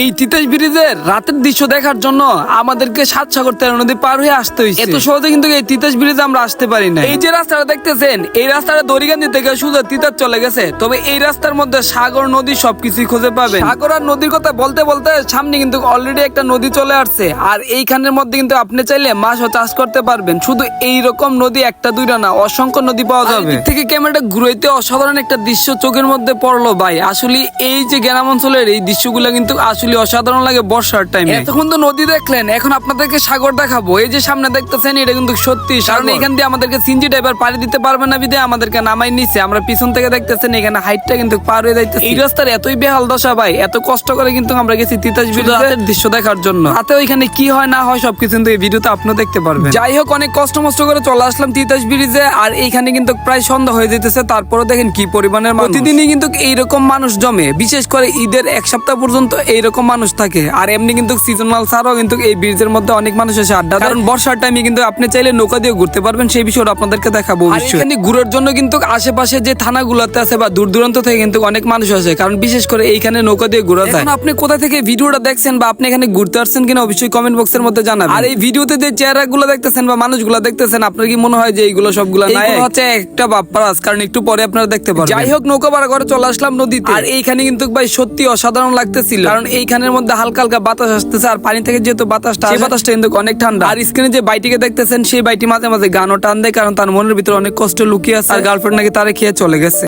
এই তিতাস ব্রিজের রাতের দৃশ্য দেখার জন্য আমাদেরকে সাত সাগর তেরো নদী পার হয়ে আসতে হয়েছে। এত সহজে কিন্তু এই তিতাস ব্রিজে আমরা আসতে পারি না। এই যে রাস্তাটা দেখতেছেন, এই রাস্তাটা দড়িগান্ধি থেকে সোজা তিতাস চলে গেছে। তবে এই রাস্তার মধ্যে সাগর নদী সবকিছুই খুঁজে পাবেন। সাগর আর নদীর কথা বলতে বলতে সামনে কিন্তু অলরেডি একটা নদী চলে আসছে। আর এইখানের মধ্যে কিন্তু আপনি চাইলে মাছও চাষ করতে পারবেন। শুধু এইরকম নদী একটা দুইটা না, অসংখ্য নদী পাওয়া যাবে। এদিক থেকে ক্যামেরাটা ঘুরাইতে অসাধারণ একটা দৃশ্য চোখের মধ্যে পড়লো ভাই। আসলে এই যে গ্রাম অঞ্চলের এই দৃশ্যগুলো কিন্তু আসলে অসাধারণ লাগে বর্ষার টাইমে। এতক্ষণ তো নদী দেখলেন, এখন আপনাদেরকে সাগর দেখাবো। এই যে সামনে দেখতেছেন, এটা কিন্তু সত্যি, কারণ এখান দিয়ে আমাদেরকে সিনজি ড্রাইভার পাড়ি দিতে পারবে না বিদে আমাদেরকে নামাই নিচ্ছে। আমরা পিছন থেকে দেখতেছেন এখানে হাইটটা কিন্তু পার হয়ে যাইতেছে। এই রাস্তার এতই বেহাল দশা ভাই, এত কষ্ট করে কিন্তু আমরা গেছি তিতাস ব্রিজের দৃশ্য দেখার জন্য। রাতে ওইখানে কি হয় না হয় সবকিছু কিন্তু এই ভিডিওতে আপনিও দেখতে পারবেন। যাই হোক, অনেক কষ্ট মষ্ট করে চলে আসলাম তিতাস ব্রিজে। আর এইখানে কিন্তু প্রায় সন্ধ্যা হয়ে যেতেছে, তারপরে দেখেন কি পরিমাণের মানুষ। প্রতিদিনই কিন্তু এইরকম মানুষ জমে, বিশেষ করে ঈদের এক সপ্তাহ পর্যন্ত এইরকম মানুষ থাকে। আর এমনি কিন্তু সিজনাল ছাড়াও কিন্তু এই ব্রিজের মধ্যে অনেক মানুষ এসে আড্ডা দেয়। কারণ বর্ষার টাইমে কিন্তু আপনি চাইলে নৌকা দিয়ে ঘুরতে পারবেন, সেই বিষয়টা আপনাদেরকে দেখাবো। এখানে ঘুরার জন্য কিন্তু আশেপাশে যে থানাগুলোতে আছে বা দূর দূরান্ত থেকে কিন্তু অনেক মানুষ আসে, কারণ বিশেষ করে এইখানে নৌকা দিয়ে ঘোরা যায়। আপনি কোথা থেকে ভিডিওটা দেখছেন বা আপনি এখানে ঘুরতে আসছেন কিনা অবশ্যই কমেন্ট বক্সের মধ্যে জানাবেন। আর এই ভিডিওতে যে চেহারাগুলো দেখতেছেন বা মানুষগুলো দেখতেছেন, আপনার কি মনে হয় যে এইগুলো সবগুলো নাই? হচ্ছে একটা বাপ্পারাজ, কারণ একটু পরে আপনারা দেখতে পারবেন। যাই হোক, নৌকা ভাড়া করে চলে আসলাম নদীতে। আর এইখানে কিন্তু ভাই সত্যি অসাধারণ লাগতেছিল, কারণ এইখানের মধ্যে হালকা হালকা বাতাস আসতেছে। আর পানি থেকে যেহেতু বাতাসটা, সেই বাতাসটা কিন্তু অনেক ঠান্ডা। আর স্ক্রিনে যে বাইটিকে দেখতেছেন, সেই বাইটি মাঝে মাঝে গানও টান দেয়, কারণ তার মনের ভিতরে অনেক কষ্ট লুকিয়ে আছে। আর গার্লফ্রেন্ড নাকি তারে খেয়ে চলে গেছে।